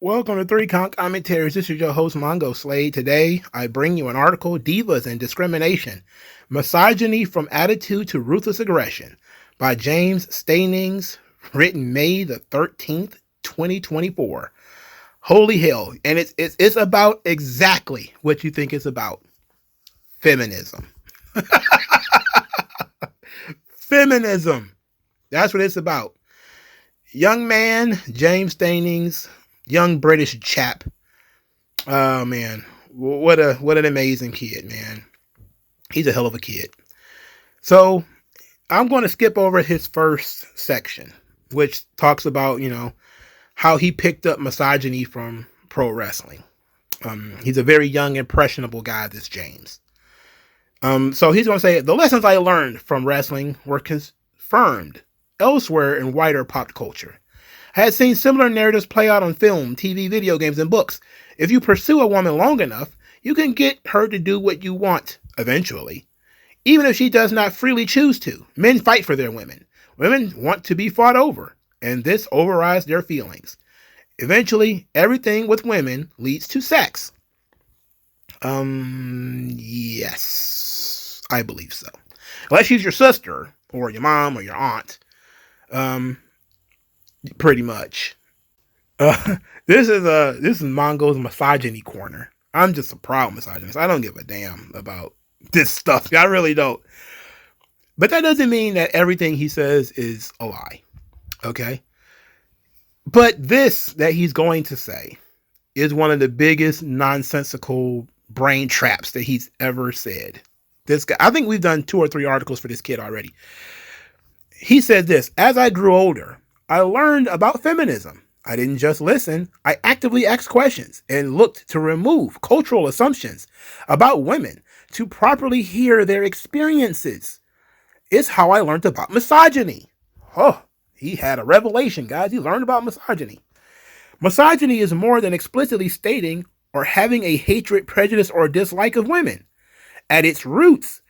Welcome to Three Conk Commentaries. This is your host, MagMongoSlade. Today, I bring you an article, Divas and Discrimination, Misogyny from Attitude to Ruthless Aggression, by James Steinings, written May the 13th, 2024. Holy hell. And it's about exactly what you think it's about. Feminism. Feminism. That's what it's about. Young man, James Steinings, young British chap. Oh man, what an amazing kid, man. He's a hell of a kid. So I'm going to skip over his first section, which talks about, how he picked up misogyny from pro wrestling. He's a very young, impressionable guy, this James. So he's going to say, the lessons I learned from wrestling were confirmed elsewhere in wider pop culture. I had seen similar narratives play out on film, TV, video games, and books. If you pursue a woman long enough, you can get her to do what you want, eventually. Even if she does not freely choose to. Men fight for their women. Women want to be fought over, and this overrides their feelings. Eventually, everything with women leads to sex. Yes, I believe so. Unless she's your sister, or your mom, or your aunt. Pretty much. This is Mongo's misogyny corner. I'm just a proud misogynist. I don't give a damn about this stuff. I really don't. But that doesn't mean that everything he says is a lie. Okay? But this that he's going to say is one of the biggest nonsensical brain traps that he's ever said. This guy, I think we've done 2 or 3 articles for this kid already. He said this: as I grew older, I learned about feminism. I didn't just listen. I actively asked questions and looked to remove cultural assumptions about women to properly hear their experiences. It's how I learned about misogyny. Oh, he had a revelation, guys. He learned about misogyny. Misogyny is more than explicitly stating or having a hatred, prejudice, or dislike of women. At its roots,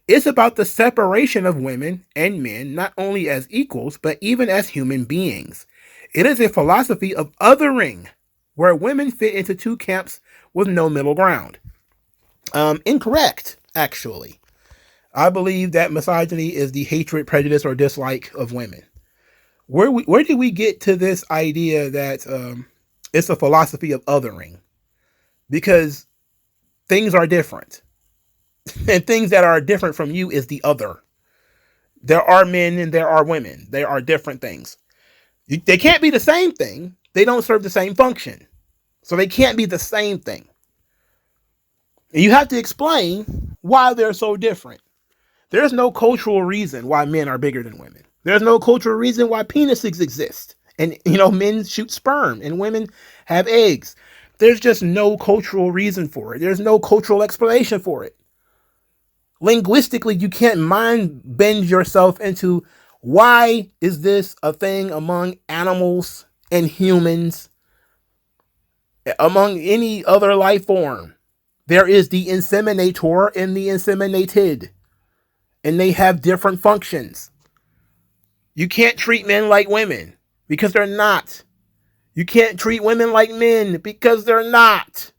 it's about the separation of women and men, not only as equals, but even as human beings. It is a philosophy of othering, where women fit into 2 camps with no middle ground. Incorrect, actually. I believe that misogyny is the hatred, prejudice, or dislike of women. Where did we get to this idea that it's a philosophy of othering? Because things are different. And things that are different from you is the other. There are men and there are women. There are different things. They can't be the same thing. They don't serve the same function. So they can't be the same thing. And you have to explain why they're so different. There's no cultural reason why men are bigger than women. There's no cultural reason why penises exist. And, men shoot sperm and women have eggs. There's just no cultural reason for it. There's no cultural explanation for it. Linguistically, you can't mind bend yourself into why is this a thing among animals and humans, among any other life form. There is the inseminator and the inseminated, and they have different functions. You can't treat men like women because they're not. You can't treat women like men because they're not.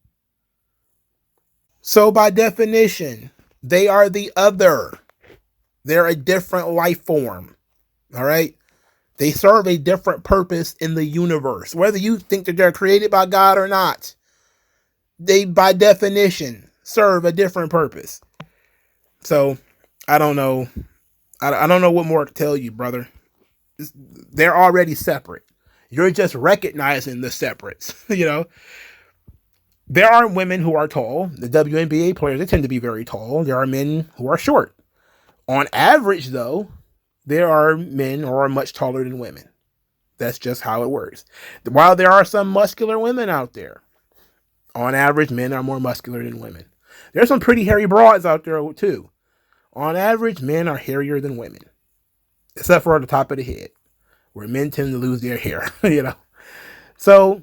So by definition, they are the other. They're a different life form. All right? They serve a different purpose in the universe. Whether you think that they're created by God or not, they, by definition, serve a different purpose. So, I don't know. I don't know what more to tell you, brother. They're already separate. You're just recognizing the separates, There are women who are tall. The WNBA players, they tend to be very tall. There are men who are short. On average, though, there are men who are much taller than women. That's just how it works. While there are some muscular women out there, on average, men are more muscular than women. There's some pretty hairy broads out there, too. On average, men are hairier than women. Except for at the top of the head, where men tend to lose their hair, So,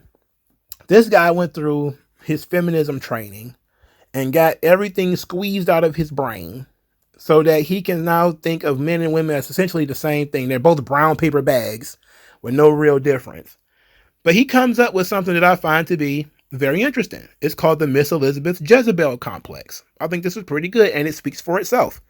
this guy went through his feminism training and got everything squeezed out of his brain so that he can now think of men and women as essentially the same thing. They're both brown paper bags with no real difference. But he comes up with something that I find to be very interesting. It's called the Miss Elizabeth Jezebel complex. I think this is pretty good, and it speaks for itself.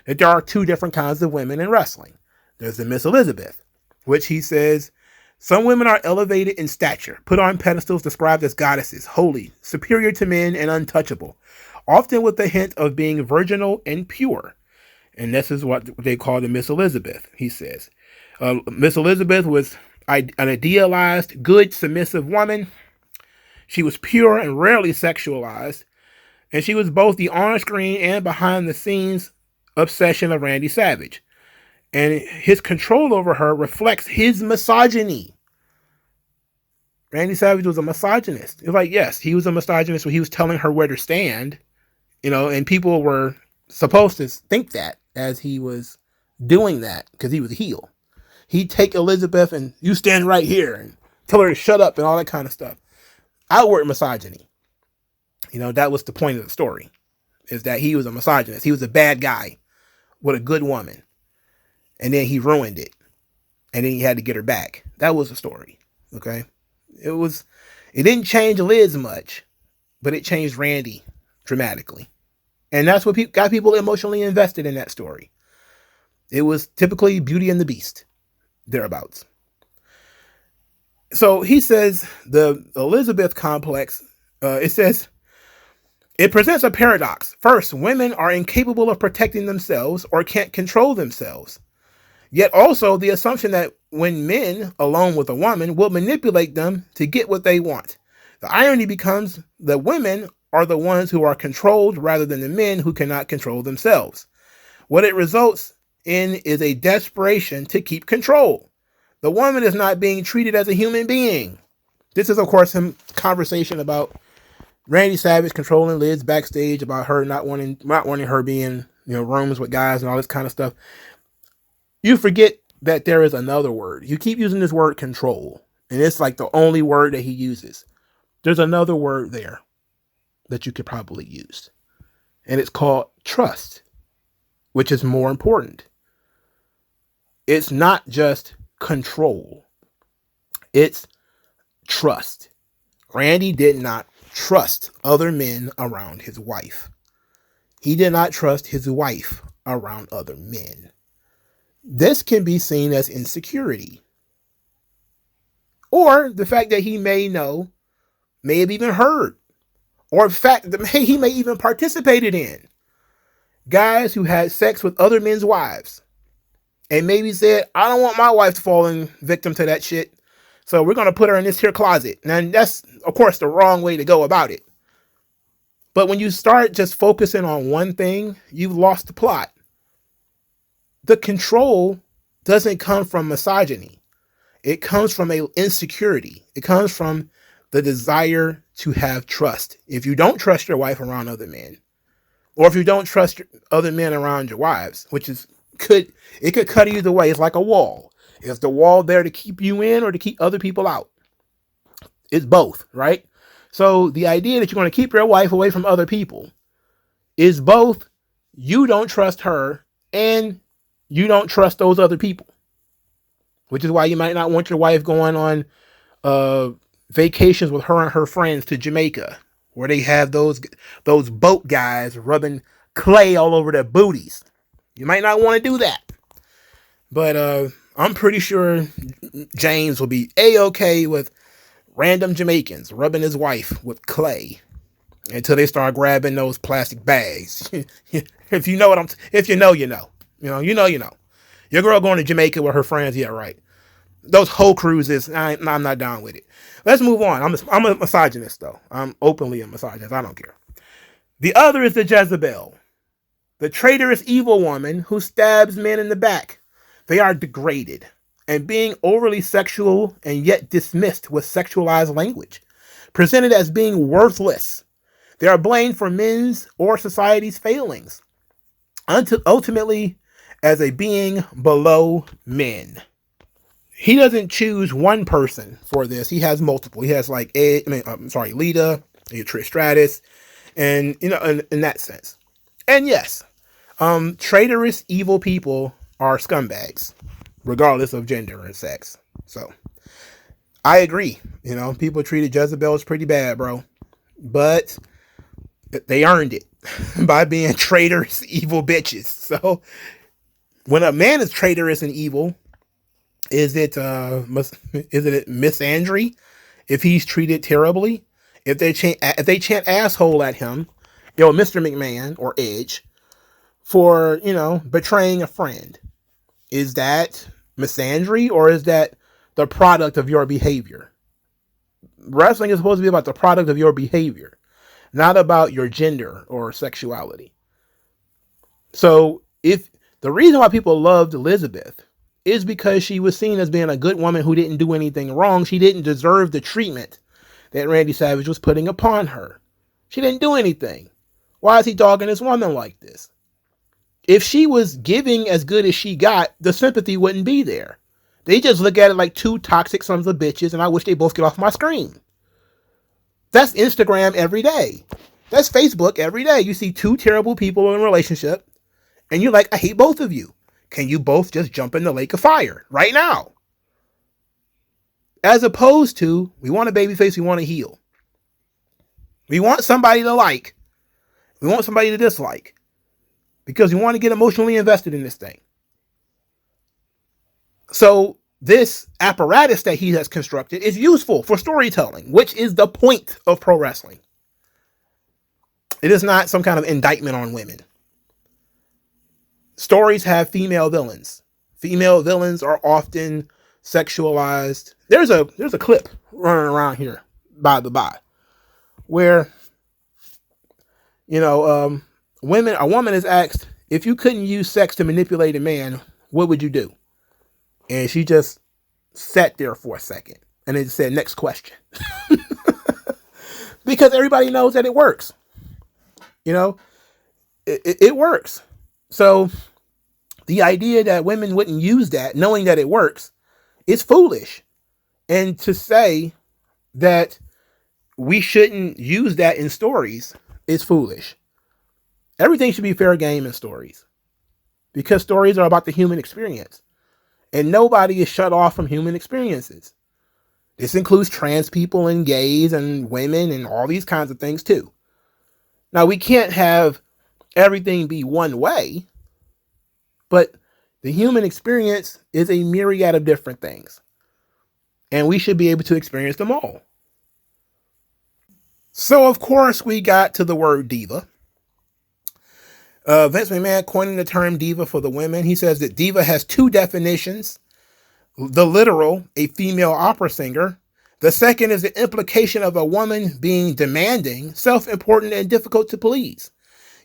That there are two different kinds of women in wrestling. There's the Miss Elizabeth, which he says, some women are elevated in stature, put on pedestals, described as goddesses, holy, superior to men, and untouchable, often with a hint of being virginal and pure. And this is what they call the Miss Elizabeth, he says. Miss Elizabeth was an idealized, good, submissive woman. She was pure and rarely sexualized, and she was both the on-screen and behind-the-scenes obsession of Randy Savage. And his control over her reflects his misogyny. Randy Savage was a misogynist. It's like, yes, he was a misogynist when he was telling her where to stand, and people were supposed to think that as he was doing that because he was a heel. He'd take Elizabeth and you stand right here and tell her to shut up and all that kind of stuff. Outward misogyny. That was the point of the story, is that he was a misogynist. He was a bad guy with a good woman. And then he ruined it. And then he had to get her back. That was the story. Okay. It didn't change Liz much, but it changed Randy dramatically. And that's what got people emotionally invested in that story. It was typically Beauty and the Beast, thereabouts. So he says the Elizabeth complex, it says, it presents a paradox. First, women are incapable of protecting themselves or can't control themselves. Yet also the assumption that when men, alone with a woman, will manipulate them to get what they want. The irony becomes that women are the ones who are controlled rather than the men who cannot control themselves. What it results in is a desperation to keep control. The woman is not being treated as a human being. This is, of course, some conversation about Randy Savage controlling Liz backstage, about her not wanting her being, rooms with guys and all this kind of stuff. You forget that there is another word. You keep using this word control, and it's like the only word that he uses. There's another word there that you could probably use, and it's called trust, which is more important. It's not just control. It's trust. Randy did not trust other men around his wife. He did not trust his wife around other men. This can be seen as insecurity, or the fact that he may have even heard, or the fact that he may even participated in guys who had sex with other men's wives and maybe said, I don't want my wife to fall in victim to that shit, so we're going to put her in this here closet. And that's, of course, the wrong way to go about it. But when you start just focusing on one thing, you've lost the plot. The control doesn't come from misogyny. It comes from an insecurity. It comes from the desire to have trust. If you don't trust your wife around other men, or if you don't trust other men around your wives, which could cut either way. It's like a wall. Is the wall there to keep you in or to keep other people out? It's both, right? So the idea that you're going to keep your wife away from other people is both you don't trust her and you don't trust those other people, which is why you might not want your wife going on vacations with her and her friends to Jamaica, where they have those boat guys rubbing clay all over their booties. You might not want to do that. But I'm pretty sure James will be A-okay with random Jamaicans rubbing his wife with clay until they start grabbing those plastic bags. If you know if you know, you know. You know. Your girl going to Jamaica with her friends, yeah, right. Those whole cruises, I'm not down with it. Let's move on. I'm a misogynist, though. I'm openly a misogynist. I don't care. The other is the Jezebel, the traitorous evil woman who stabs men in the back. They are degraded and being overly sexual and yet dismissed with sexualized language, presented as being worthless. They are blamed for men's or society's failings, ultimately as a being below men. He doesn't choose one person for this. He has multiple. He has Lita, Trish Stratus, and in that sense. And yes, Traitorous, evil people are scumbags, regardless of gender and sex. So, I agree. People treated Jezebels pretty bad, bro. But they earned it by being traitorous, evil bitches. So, when a man is traitorous and evil, is it misandry? If he's treated terribly, if they chant asshole at him, Mr. McMahon or Edge, for betraying a friend, is that misandry or is that the product of your behavior? Wrestling is supposed to be about the product of your behavior, not about your gender or sexuality. So if the reason why people loved Elizabeth is because she was seen as being a good woman who didn't do anything wrong. She didn't deserve the treatment that Randy Savage was putting upon her. She didn't do anything. Why is he dogging this woman like this? If she was giving as good as she got, the sympathy wouldn't be there. They just look at it like two toxic sons of bitches, and I wish they both get off my screen. That's Instagram every day. That's Facebook every day. You see two terrible people in a relationship, and you're like, I hate both of you. Can you both just jump in the lake of fire right now? As opposed to, we want a babyface, we want a heel. We want somebody to like. We want somebody to dislike. Because we want to get emotionally invested in this thing. So this apparatus that he has constructed is useful for storytelling, which is the point of pro wrestling. It is not some kind of indictment on women. Stories have female villains. Female villains are often sexualized. There's a clip running around here, by the by, where a woman is asked, if you couldn't use sex to manipulate a man, what would you do? And she just sat there for a second and then said, next question. Because everybody knows that it works. It works. So the idea that women wouldn't use that, knowing that it works, is foolish. And to say that we shouldn't use that in stories is foolish. Everything should be fair game in stories, because stories are about the human experience, and nobody is shut off from human experiences. This includes trans people and gays and women and all these kinds of things too. Now, we can't have everything be one way, but the human experience is a myriad of different things, and we should be able to experience them all. So, of course, we got to the word diva. Vince McMahon coining the term diva for the women. He says that diva has two definitions. The literal, a female opera singer. The second is the implication of a woman being demanding, self-important, and difficult to please.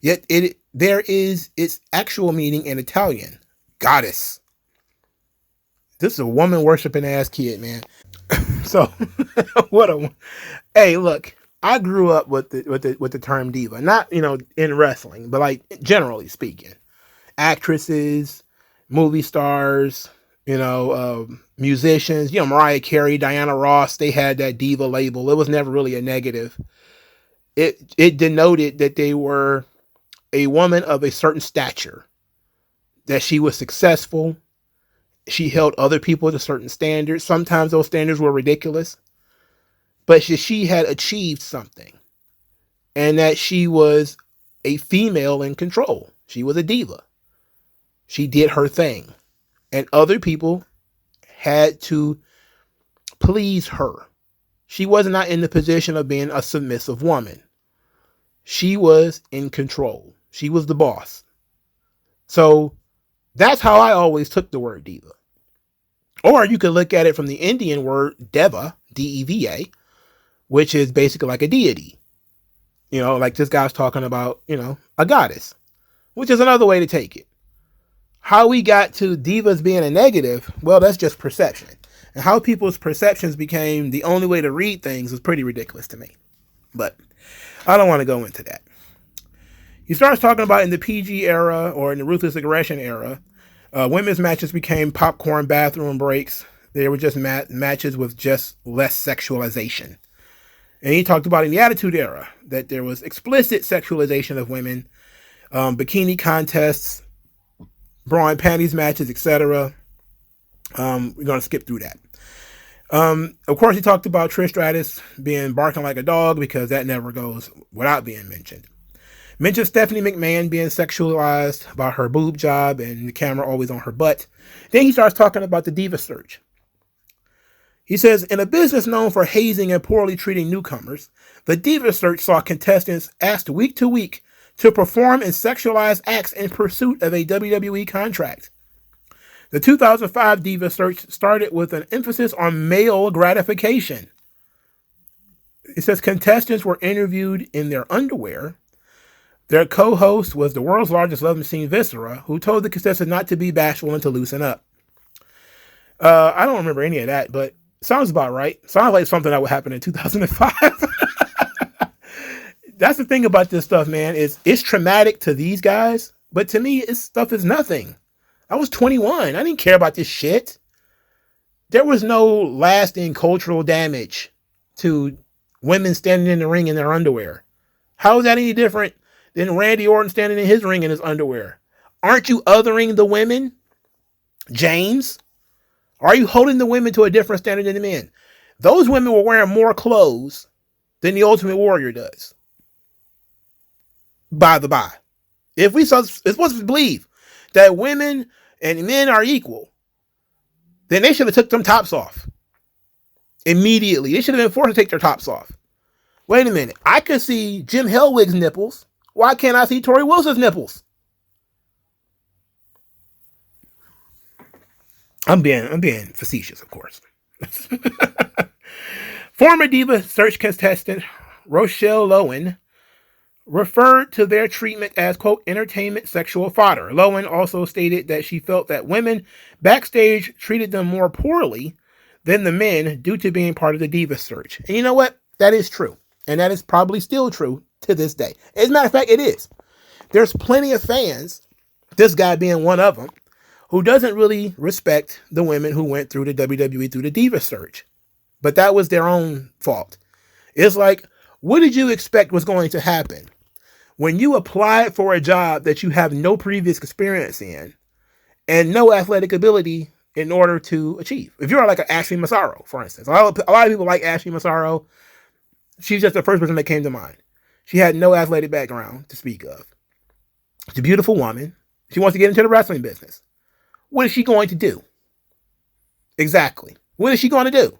Yet there is its actual meaning in Italian, goddess. This is a woman worshiping ass kid, man. So, hey, look. I grew up with the term diva, not, in wrestling, but like generally speaking, actresses, movie stars, musicians, Mariah Carey, Diana Ross, they had that diva label. It was never really a negative. It denoted that they were a woman of a certain stature, that she was successful. She held other people to certain standards. Sometimes those standards were ridiculous. But she had achieved something, and that she was a female in control. She was a diva. She did her thing, and other people had to please her. She was not in the position of being a submissive woman. She was in control. She was the boss. So that's how I always took the word diva. Or you could look at it from the Indian word deva, D-E-V-A, which is basically like a deity. Like this guy's talking about, a goddess, which is another way to take it. How we got to divas being a negative, well, that's just perception. And how people's perceptions became the only way to read things is pretty ridiculous to me. But I don't want to go into that. He starts talking about in the PG era, or in the Ruthless Aggression era, women's matches became popcorn bathroom breaks. They were just matches with just less sexualization. And he talked about in the Attitude Era that there was explicit sexualization of women, bikini contests, bra and panties matches, etc. We're going to skip through that. Of course, he talked about Trish Stratus being barking like a dog, because that never goes without being mentioned. Mentioned Stephanie McMahon being sexualized about her boob job and the camera always on her butt. Then he starts talking about the diva search. He says, in a business known for hazing and poorly treating newcomers, the diva search saw contestants asked week to week to perform in sexualized acts in pursuit of a WWE contract. The 2005 diva search started with an emphasis on male gratification. It says contestants were interviewed in their underwear. Their co-host was the world's largest love machine, Viscera, who told the contestants not to be bashful and to loosen up. I don't remember any of that, but sounds about right. Sounds like something that would happen in 2005. That's the thing about this stuff, man. It's traumatic to these guys, but to me, this stuff is nothing. I was 21. I didn't care about this shit. There was no lasting cultural damage to women standing in the ring in their underwear. How is that any different than Randy Orton standing in his ring in his underwear? Aren't you othering the women, James? Are you holding the women to a different standard than the men? Those women were wearing more clothes than the Ultimate Warrior does. By the by. If we supposed to believe that women and men are equal, then they should have took them tops off immediately. They should have been forced to take their tops off. Wait a minute. I could see Jim Hellwig's nipples. Why can't I see Tori Wilson's nipples? I'm being facetious, of course. Former Diva search contestant Rochelle Lowen referred to their treatment as, quote, entertainment sexual fodder. Lowen also stated that she felt that women backstage treated them more poorly than the men due to being part of the Diva search. And you know what? That is true. And that is probably still true to this day. As a matter of fact, it is. There's plenty of fans, this guy being one of them, who doesn't really respect the women who went through the WWE through the Diva search. But that was their own fault. It's like, what did you expect was going to happen when you applied for a job that you have no previous experience in and no athletic ability in order to achieve? If you're like an Ashley Massaro, for instance. A lot of people like Ashley Massaro. She's just the first person that came to mind. She had no athletic background to speak of. She's a beautiful woman. She wants to get into the wrestling business. What is she going to do? Exactly. What is she going to do?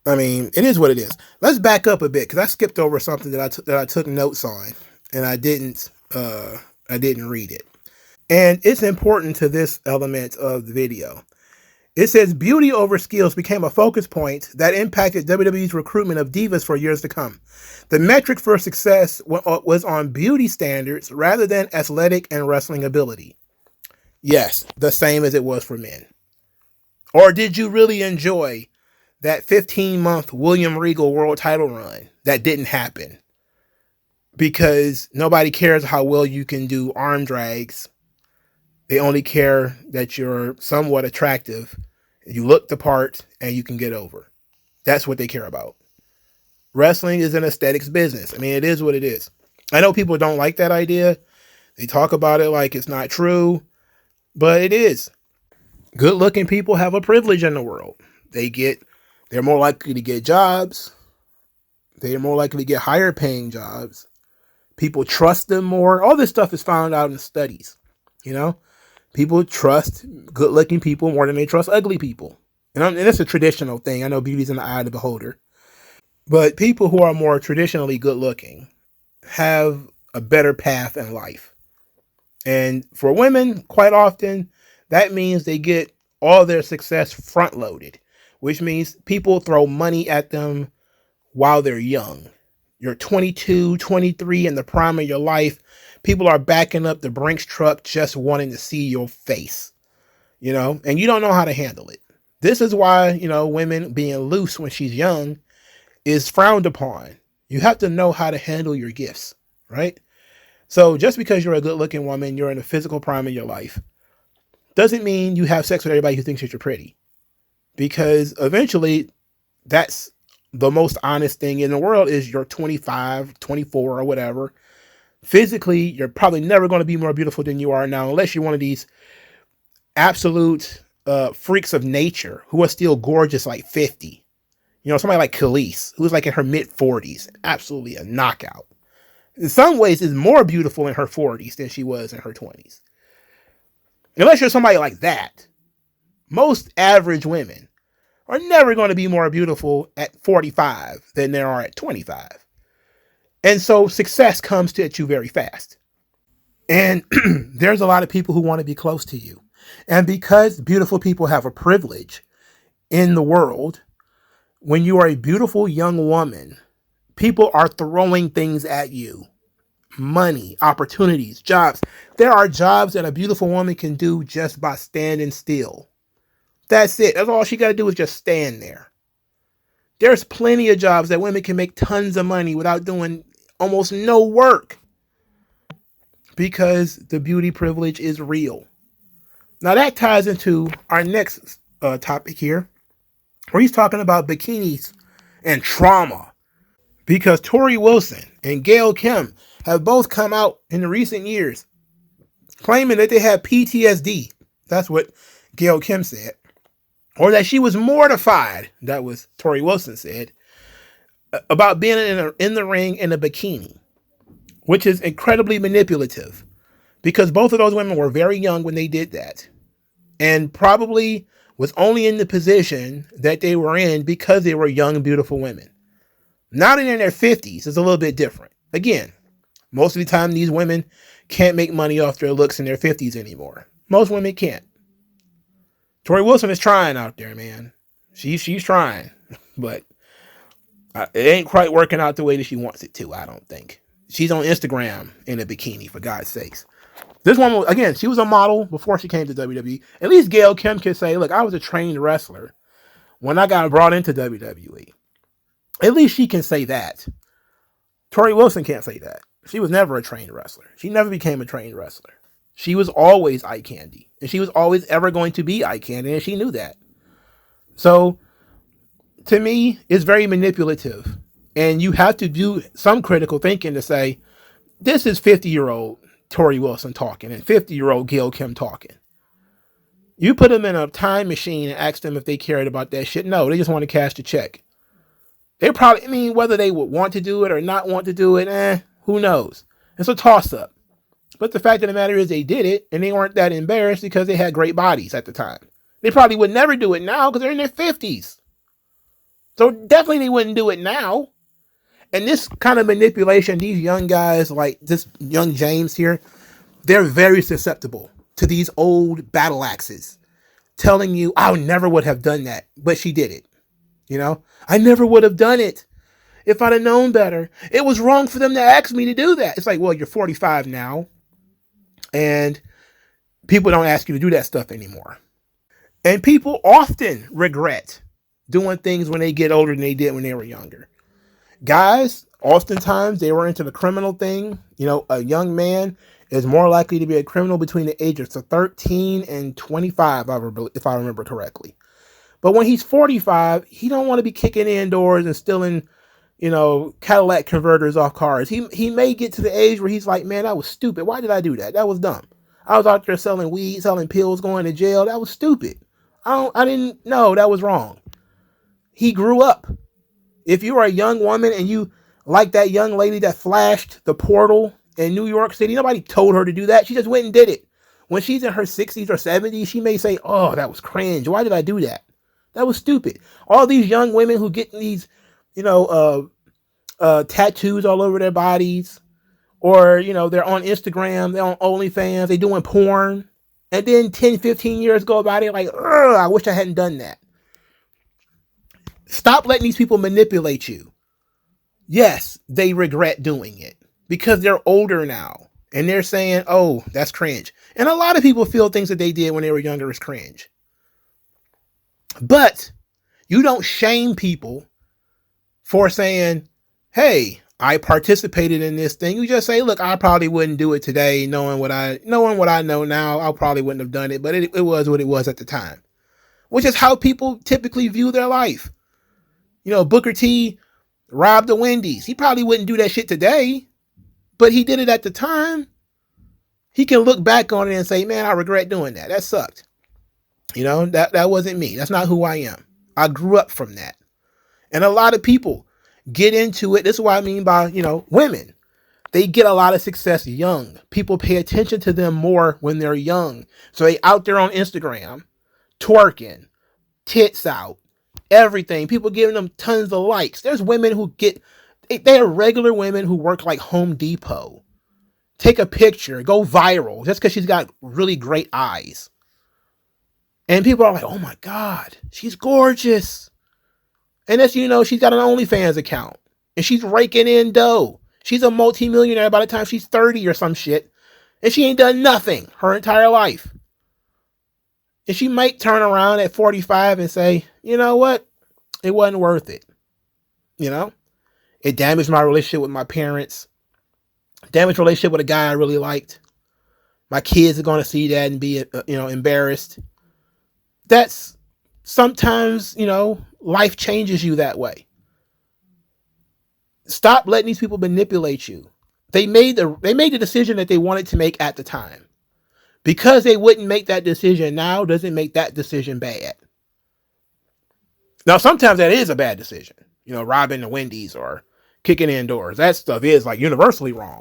I mean, it is what it is. Let's back up a bit, because I skipped over something that I took notes on, and I didn't read it. And it's important to this element of the video. It says beauty over skills became a focus point that impacted WWE's recruitment of divas for years to come. The metric for success was on beauty standards rather than athletic and wrestling ability. Yes, the same as it was for men. Or did you really enjoy that 15-month William Regal world title run that didn't happen? Because nobody cares how well you can do arm drags. They only care that you're somewhat attractive, you look the part, and you can get over. That's what they care about. Wrestling is an aesthetics business. I mean, it is what it is. I know people don't like that idea. They talk about it like it's not true, but it is. Good-looking people have a privilege in the world. They're more likely to get jobs. They're more likely to get higher paying jobs. People trust them more. All this stuff is found out in studies. You know, people trust good-looking people more than they trust ugly people. And it's a traditional thing. I know beauty's in the eye of the beholder. But people who are more traditionally good-looking have a better path in life. And for women, quite often, that means they get all their success front-loaded, which means people throw money at them while they're young. You're 22, 23, in the prime of your life. People are backing up the Brinks truck just wanting to see your face, you know, and you don't know how to handle it. This is why, you know, women being loose when she's young is frowned upon. You have to know how to handle your gifts, right? So just because you're a good-looking woman, you're in the physical prime of your life, doesn't mean you have sex with everybody who thinks that you're pretty. Because eventually, that's the most honest thing in the world is you're 25, 24, or whatever. Physically, you're probably never going to be more beautiful than you are now, unless you're one of these absolute freaks of nature who are still gorgeous like 50. You know, somebody like Khalees, who's like in her mid-40s, absolutely a knockout. In some ways, is more beautiful in her 40s than she was in her 20s. Unless you're somebody like that, most average women are never going to be more beautiful at 45 than they are at 25. And so success comes to you very fast. And there's a lot of people who want to be close to you. And because beautiful people have a privilege in the world, when you are a beautiful young woman, people are throwing things at you. Money, opportunities, jobs. There are jobs that a beautiful woman can do just by standing still. That's it. That's all she got to do is just stand there. There's plenty of jobs that women can make tons of money without doing almost no work, because the beauty privilege is real. Now that ties into our next topic here, where he's talking about bikinis and trauma, because Tori Wilson and Gail Kim have both come out in the recent years claiming that they had PTSD. That's what Gail Kim said. Or that she was mortified, that was Tori Wilson said, about being in the ring in a bikini, which is incredibly manipulative, because both of those women were very young when they did that, and probably was only in the position that they were in because they were young, beautiful women. Now that they're in their 50s, it's a little bit different. Again, most of the time, these women can't make money off their looks in their 50s anymore. Most women can't. Tori Wilson is trying out there, man. She's trying, but it ain't quite working out the way that she wants it to, I don't think. She's on Instagram in a bikini, for God's sakes. This woman, again, she was a model before she came to WWE. At least Gail Kim can say, look, I was a trained wrestler when I got brought into WWE. At least she can say that. Tori Wilson can't say that. She was never a trained wrestler. She never became a trained wrestler. She was always eye candy. And she was always ever going to be eye candy, and she knew that. So, to me, it's very manipulative. And you have to do some critical thinking to say, this is 50-year-old Tori Wilson talking and 50-year-old Gail Kim talking. You put them in a time machine and ask them if they cared about that shit. No, they just want to cash the check. They probably, whether they would want to do it or not want to do it, who knows? It's a toss-up. But the fact of the matter is they did it, and they weren't that embarrassed because they had great bodies at the time. They probably would never do it now because they're in their 50s. So definitely they wouldn't do it now. And this kind of manipulation, these young guys, like this young James here, they're very susceptible to these old battle axes telling you, I never would have done that, but she did it. You know, I never would have done it if I'd have known better. It was wrong for them to ask me to do that. It's like, well, you're 45 now, and people don't ask you to do that stuff anymore. And people often regret doing things when they get older than they did when they were younger. Guys, oftentimes they were into the criminal thing. You know, a young man is more likely to be a criminal between the ages of 13 and 25, if I remember correctly. But when he's 45, he don't want to be kicking indoors and stealing, Cadillac converters off cars. He may get to the age where he's like, man, that was stupid. Why did I do that? That was dumb. I was out there selling weed, selling pills, going to jail. That was stupid. I didn't know that was wrong. He grew up. If you are a young woman and you like that young lady that flashed the portal in New York City, nobody told her to do that. She just went and did it. When she's in her 60s or 70s, she may say, oh, that was cringe. Why did I do that? That was stupid. All these young women who get these, tattoos all over their bodies, or, they're on Instagram, they're on OnlyFans, they're doing porn. And then 10, 15 years go by, they're like, I wish I hadn't done that. Stop letting these people manipulate you. Yes, they regret doing it because they're older now and they're saying, oh, that's cringe. And a lot of people feel things that they did when they were younger is cringe. But you don't shame people for saying, hey, I participated in this thing. You just say, look, I probably wouldn't do it today. Knowing what I know now, I probably wouldn't have done it, but it was what it was at the time, which is how people typically view their life. Booker T robbed the Wendy's. He probably wouldn't do that shit today, but he did it at the time. He can look back on it and say, man, I regret doing that. That sucked. That wasn't me. That's not who I am. I grew up from that. And a lot of people get into it. This is what I mean by, women. They get a lot of success young. People pay attention to them more when they're young. So they out there on Instagram, twerking, tits out, everything. People giving them tons of likes. There's women who they are regular women who work like Home Depot. Take a picture, go viral, just because she's got really great eyes. And people are like, oh my God, she's gorgeous. And that's, she's got an OnlyFans account. And she's raking in dough. She's a multimillionaire by the time she's 30 or some shit. And she ain't done nothing her entire life. And she might turn around at 45 and say, you know what? It wasn't worth it. It damaged my relationship with my parents. Damaged relationship with a guy I really liked. My kids are going to see that and be, embarrassed. That's sometimes, life changes you that way. Stop letting these people manipulate you. They made the decision that they wanted to make at the time. Because they wouldn't make that decision now doesn't make that decision bad. Now, sometimes that is a bad decision. Robbing the Wendy's or kicking in doors. That stuff is like universally wrong.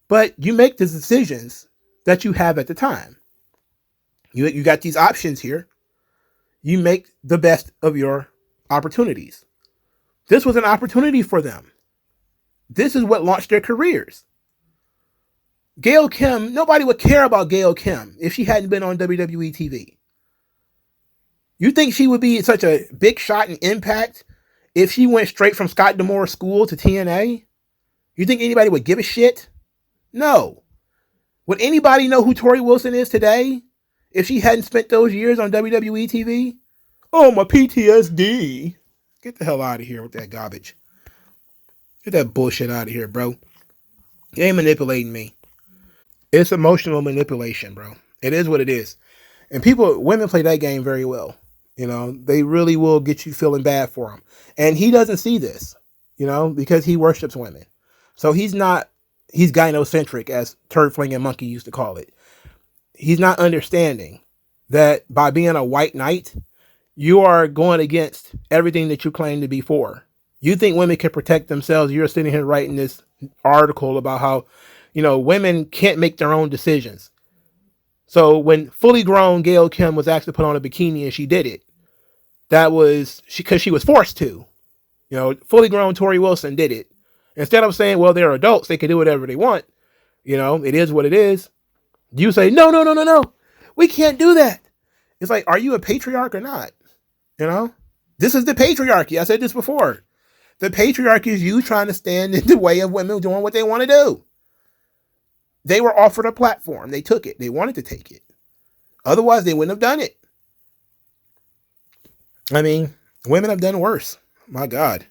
But you make the decisions that you have at the time. You got these options here. You make the best of your opportunities. This was an opportunity for them. This is what launched their careers. Gail Kim, nobody would care about Gail Kim if she hadn't been on WWE TV. You think she would be such a big shot in Impact if she went straight from Scott D'Amore's school to TNA? You think anybody would give a shit? No. Would anybody know who Tori Wilson is today if she hadn't spent those years on WWE TV? Oh, my PTSD. Get the hell out of here with that garbage. Get that bullshit out of here, bro. You ain't manipulating me. It's emotional manipulation, bro. It is what it is. And women play that game very well. They really will get you feeling bad for them. And he doesn't see this, because he worships women. So he's gynocentric, as Turd Flinging Monkey used to call it. He's not understanding that by being a white knight, you are going against everything that you claim to be for. You think women can protect themselves. You're sitting here writing this article about how, women can't make their own decisions. So when fully grown Gail Kim was asked to put on a bikini and she did it, that was because she was forced to. Fully grown Tori Wilson did it. Instead of saying, well, they're adults, they can do whatever they want. It is what it is. You say, no. We can't do that. It's like, are you a patriarch or not? This is the patriarchy. I said this before. The patriarchy is you trying to stand in the way of women doing what they want to do. They were offered a platform. They took it. They wanted to take it. Otherwise, they wouldn't have done it. I mean, women have done worse. My God.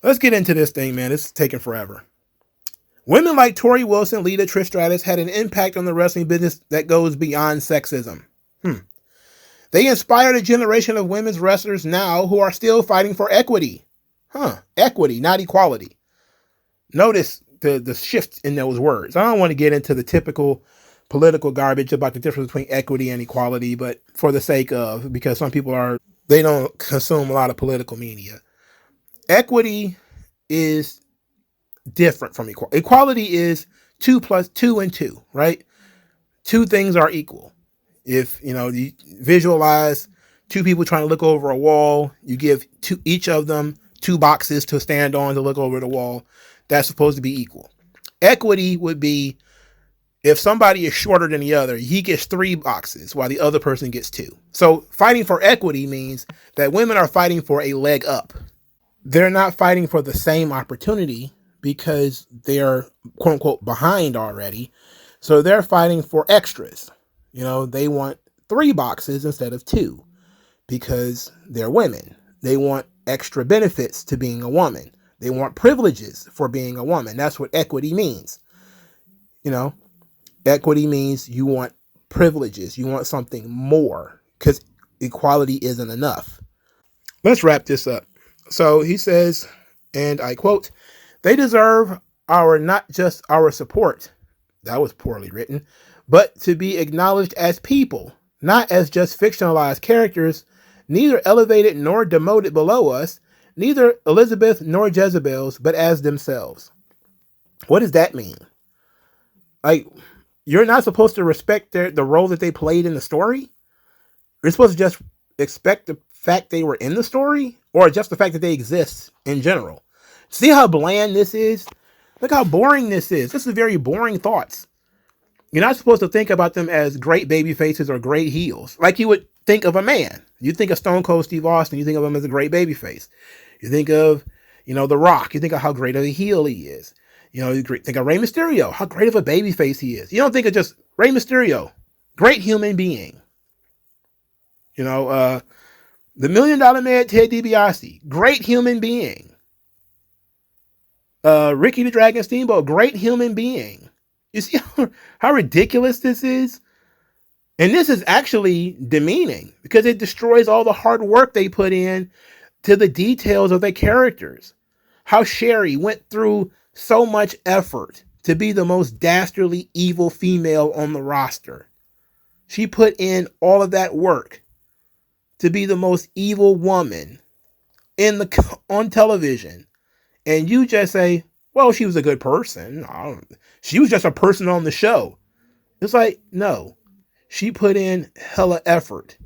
Let's get into this thing, man. It's taking forever. Women like Tori Wilson, Lita, Trish Stratus had an impact on the wrestling business that goes beyond sexism. They inspired a generation of women's wrestlers now who are still fighting for equity. Equity, not equality. Notice the shift in those words. I don't want to get into the typical political garbage about the difference between equity and equality, but for the sake of, because some people they don't consume a lot of political media. Equity is different from equality. Equality is 2 plus 2 and 2, right? Two things are equal. If, you visualize two people trying to look over a wall, you give each of them 2 boxes to stand on to look over the wall. That's supposed to be equal. Equity would be if somebody is shorter than the other, he gets 3 boxes while the other person gets 2. So fighting for equity means that women are fighting for a leg up. They're not fighting for the same opportunity because they're quote unquote behind already. So they're fighting for extras. They want 3 boxes instead of 2 because they're women. They want extra benefits to being a woman. They want privileges for being a woman. That's what equity means. Equity means you want privileges. You want something more because equality isn't enough. Let's wrap this up. So he says, and I quote, "They deserve not just our support, that was poorly written, but to be acknowledged as people, not as just fictionalized characters, neither elevated nor demoted below us, neither Elizabeth nor Jezebels, but as themselves. What does that mean? Like, you're not supposed to respect the role that they played in the story? You're supposed to just expect the fact they were in the story, or just the fact that they exist in general. See how bland this is? Look how boring this is. This is very boring thoughts. You're not supposed to think about them as great baby faces or great heels, like you would think of a man. You think of Stone Cold Steve Austin, you think of him as a great baby face. You think of, The Rock, you think of how great of a heel he is. You think of Rey Mysterio, how great of a baby face he is. You don't think of just Rey Mysterio, great human being. The $1 Million Man, Ted DiBiase, great human being. Ricky the Dragon Steamboat, great human being. You see how ridiculous this is? And this is actually demeaning because it destroys all the hard work they put in to the details of their characters. How Sherry went through so much effort to be the most dastardly evil female on the roster. She put in all of that work to be the most evil woman on television. And you just say, well, she was a good person. She was just a person on the show. It's like, no. She put in hella effort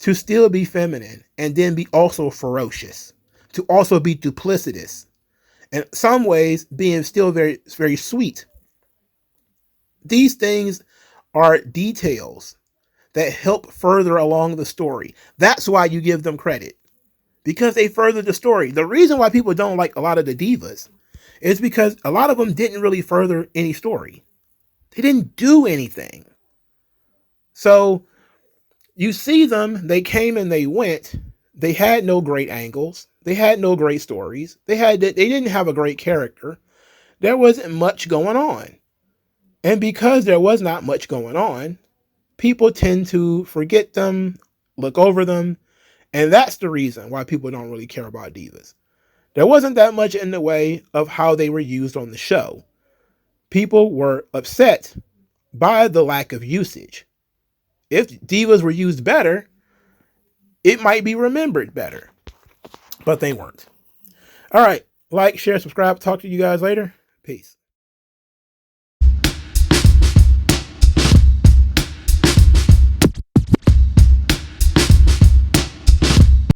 to still be feminine and then be also ferocious. To also be duplicitous. In some ways, being still very, very sweet. These things are details that help further along the story. That's why you give them credit. Because they further the story. The reason why people don't like a lot of the divas is because a lot of them didn't really further any story. They didn't do anything. So you see them, they came and they went. They had no great angles. They had no great stories. They didn't have a great character. There wasn't much going on. And because there was not much going on, people tend to forget them, look over them, and that's the reason why people don't really care about divas. There wasn't that much in the way of how they were used on the show. People were upset by the lack of usage. If divas were used better, it might be remembered better. But they weren't. All right. Like, share, subscribe. Talk to you guys later. Peace.